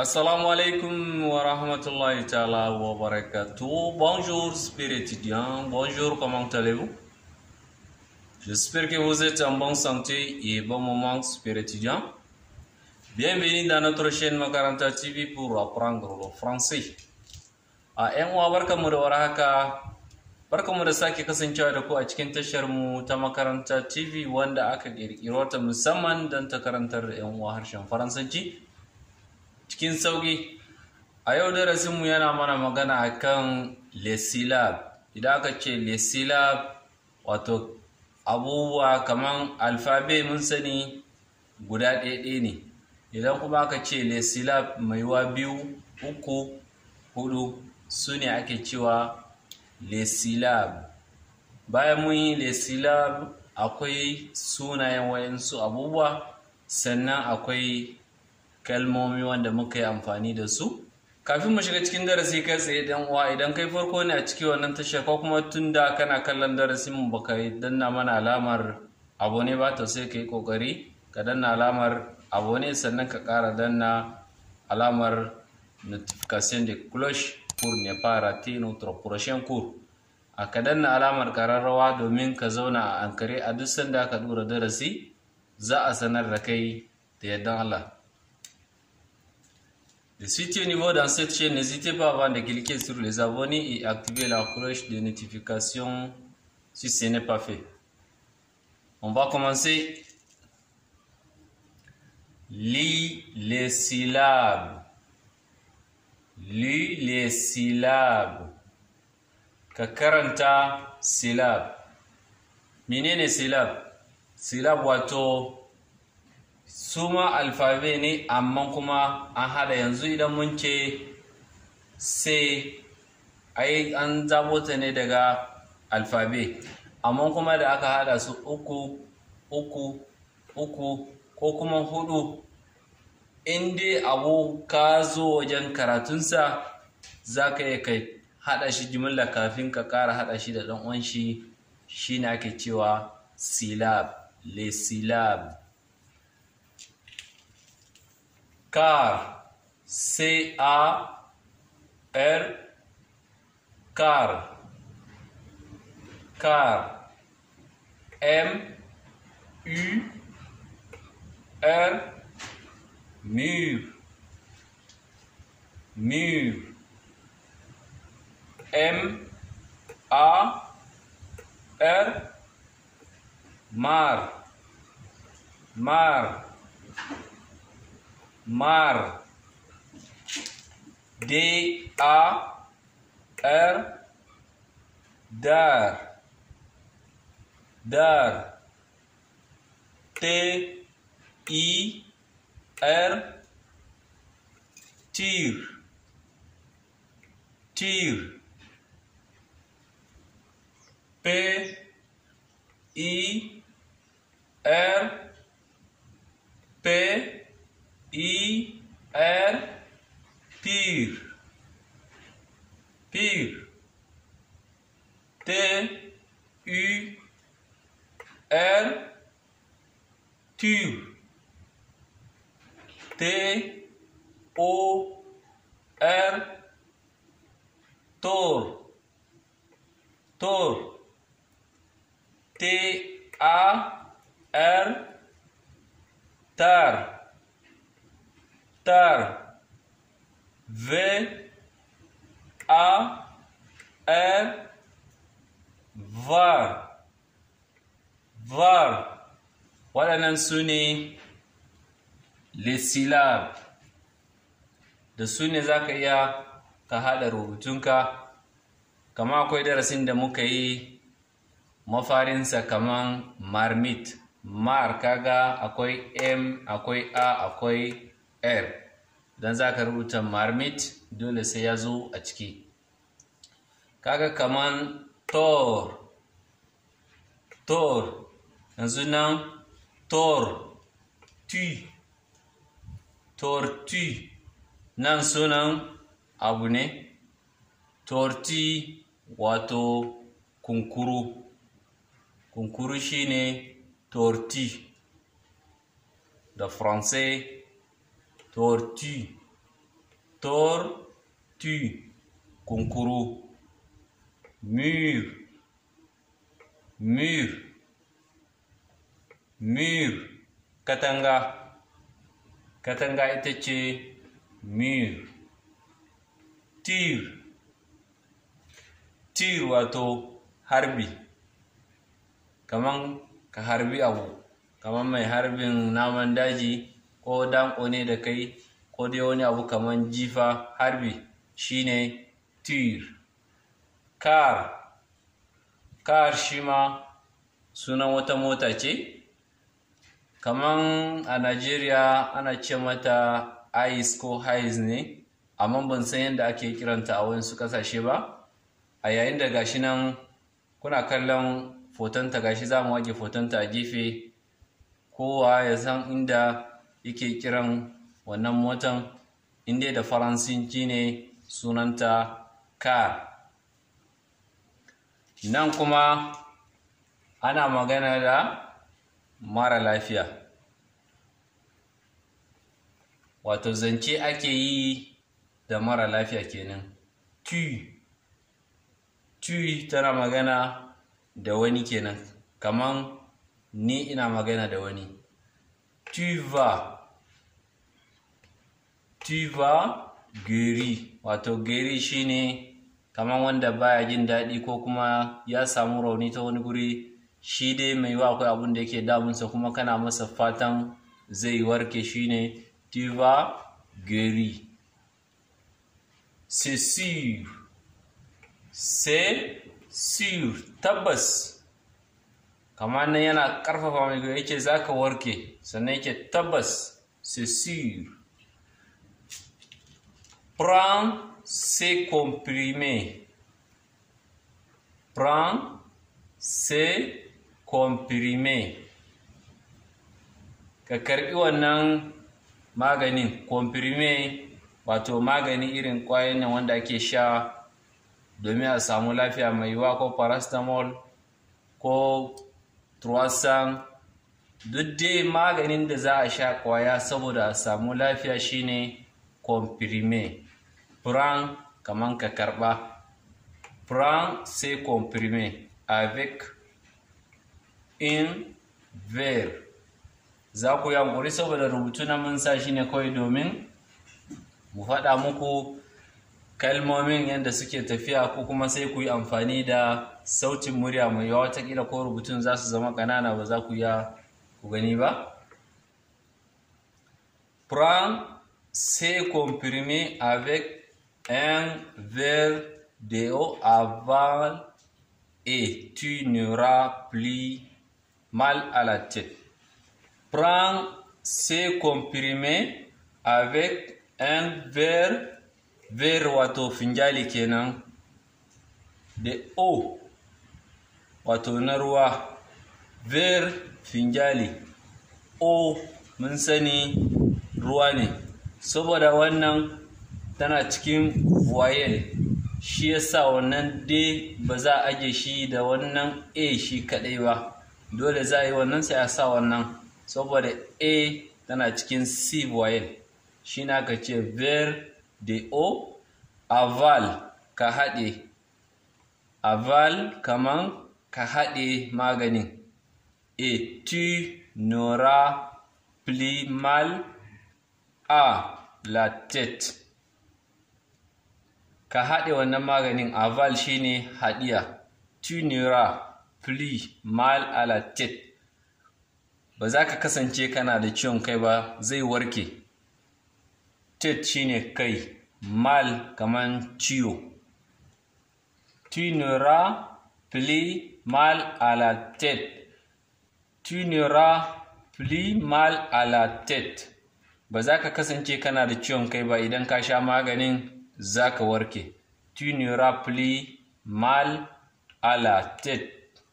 Assalamu alaikum wa rahmatullahi ta'ala wa barakatuh. Bonjour, super étudiant. Bonjour, comment allez-vous? J'espère que vous êtes en bonne santé et bon moment, super étudiant. Bienvenue dans notre chaîne Makaranta TV pour apprendre le français. ‘Yan uwa barkanmu da warhaka, barkanmu da sake kasancewa da ku a cikin tashar mu ta Makaranta TV wanda aka ƙirƙiro ta musamman don ta karantar da ‘yan uwa harshen Faransanci cikin sauƙi. A yau darasinmu yana mana magana akan les syllabes. Idan aka ce les syllabes wato abubuwa kaman alfabe mun sani guda ɗaya ne. Idan kuma aka ce les syllabes mai wa biyu, uku, hudu su ne ake cewa les syllabes. Bayan mun yi les syllabes akwai sunayen wayansu abubuwa, sannan akwai kalmomi wanda muka yi amfani da su. Kafin mu shiga cikin darasi kai tsaye dan uwa, idan kai farko ne a cikin wannan tashar ko kuma tun da kana kallon darasin mu baka danna mana alamar abone ba, to sai kai kokari ka danna alamar abone, sannan ka ƙara danna alamar notification de cloche pour ne pas rater notre prochain cours. Ka danna alamar ƙararrawa domin ka zauna a ankare a duk sanda ka dora darasi za a sanar da kai da yardan Allah. Si tu es nouveau dans cette chaîne, n'hésitez pas avant de cliquer sur les abonnés et activer la cloche de notification si ce n'est pas fait. On va commencer. Lis les syllabes. Lis les syllabes. Ka karanta syllabes. Menene syllabes? Syllabes wato suma alfabe ne, amma kuma an hada. Yanzu idan mun ce sai ai an zabo ta ne daga alfabe, amma kuma da aka hada su uku ko kuma hudu, in dai abu ka zo wajen karatunsa za ka iya kai hada shi jimilla kafin ka kara hada shi da dan uwan shi, shine ake cewa syllabes, les syllabes. Car, C-A-R, car. Car, M-U-R, mur. Mur, M-A-R, mar. Mar. Mar, D-A-R, dar. Dar, T-I-R, tir. Tir, P-I-R, P-I-R, pire. Pire, T-U-R, ture. T-O-R, tor. Tor, T-A-R, tar. Tar, V-A-R, var. Var, waɗannan su ne les syllabes. Da su ne za ka iya ka haɗa rubutunka. Kama akwai darasin da muka yi mafarinsa kaman marmite. Mar, kaga akwai M, akwai A, akwai R. Dan za ka rubuta marmite dole sai ya zo a ciki. Kaga kaman tor. Tor, yanzu nan tor, tu. Tortue, nan sunan abu ne. Tortue wato kunkuru. Kunkuru shine tortue. Da français tortue. tortue kunkuru. Mur, mur, mur, katanga, katanga ita ce mur. Tir, tir wato harbi, kaman ka harbi abu, kaman mai harbin naman daji ko danko ne da kai ko dai wani abu kaman jifa harbi shine tir. Car, car shi ma sunan wata mota ce, kaman a Najeriya ana ce mata ice ko highs ne, amma ban san yadda ake kiranta a wasu kasashe ba. A yayin da gashi nan kuna kallon fotonta, gashi za mu wage fotonta a gefe, kowa ya san inda yake kiran wannan motan, inda da Faransanci ne sunanta car. Nan kuma ana magana da mara lafiya, wato zance ake yi da mara lafiya kenan. Tu tana magana da wani kenan, kaman ni ina magana da wani. Tu vas guéri, wato guéri shine kaman wanda baya jin daɗi ko kuma ya samu rauni ta wani guri, shi dai mai wa akwai abin da yake damunsa kuma kana masa fatan zai warke, shine tu vas guéri. C'est sûr, c'est sûr, tabbas, kamar nan yana ƙarfafa mai gari yake za ka warke, sannan yake tabbas, c'est sûr. Prends ces comprimés, prends ces comprimés, ka karɓi wannan maganin. Comprimé wato magani irin ƙwayoyin nan wanda ake sha domin a samu lafiya, mai yiwuwa ko paracetamol ko Darasin, duk dai maganin da za a sha ƙwaya saboda a samu lafiya shine comprimé. Prends kaman ka karɓa. Prends ces comprimés avec un verre. Za ku yi hankuri saboda rubutu na mun sa shi ne kawai domin mu faɗa muku kalmomin yadda suke tafiya, ko kuma sai ku yi amfani da sautin murya mai yawa, watakila ko rubutun za su zama ƙanana ba za ku iya ku gani ba. Prends ces comprimés avec un verre d'eau avant et tu n'auras plus mal à la tête. Prends ces comprimés avec un verre wato finjali kenan, da o wato na ruwa. Verre finjali, o mun sani ruwa ne, saboda wannan tana cikin voyelle, shi yasa wannan d ba za a aje shi da wannan a shi kadai ba, dole za a yi wannan sai a sa wannan, saboda a tana cikin c voyelle, shi na ka ce verre de o. Aval, ka haɗe. Aval kaman ka haɗe maganin. Et tu n'auras plus mal à la tête. Ka haɗe wannan maganin. Aval shine haɗiya. Tu n'auras plus mal à la tête. Ba za ka kasance kana da ciwon kai ba, zai warke. Tête shine kai. Mal kaman ciwo. Tu n'auras plus mal à la tête. Tu n'auras plus mal à la tête. Ba za ka kasance kana da ciwon kai ba, idan ka sha maganin za ka warke. Tu n'auras plus mal à la tête.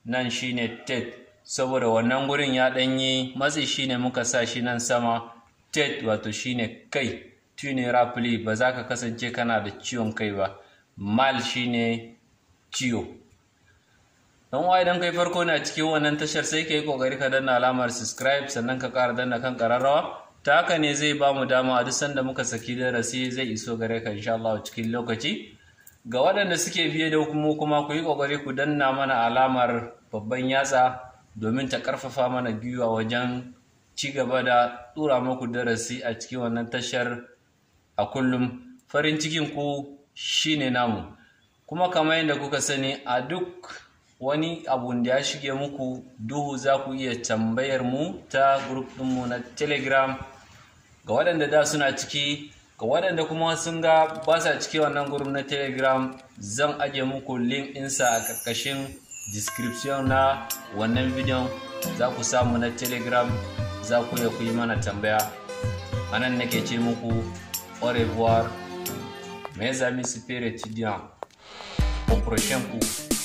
Nan shine tête, saboda wannan gurin ya ɗanyi matsi, shine muka sa shi nan sama. Tête wato shine kai. Tu n'auras plus, ba za ka kasance kana da ciwon kai ba. Mal shine ciwo. Dan uwa, idan kai farko na cikin wannan tashar sai ka yi kokari ka danna alamar subscribe, sannan ka ƙara danna kan ƙararrawa ta haka ne zai ba mu dama a duk sanda muka saki darasi zai iso gare ka insha Allah cikin lokaci. Ga waɗanda suke biye da kuma ku yi ƙoƙari ku danna mana alamar babban yatsa domin ta ƙarfafa mana gwiwa wajen ci gaba da tura muku darasi a cikin wannan tashar a kullum. Farin cikin ku shine namu, kuma kamar yadda kuka sani a duk wani abu da ya shige muku duhu za ku iya tambayar mu ta group ɗinmu na Telegram. Ga waɗanda da suna ciki, ga waɗanda kuma sun ga ba sa ciki wannan group na Telegram, zan aje muku link ɗinsa a ƙarƙashin description na wannan bidiyon. Za ku samu na Telegram, za ku iya ku yi mana tambaya. Anan nake ce muku au revoir mes amis super étudiants, au prochain cours.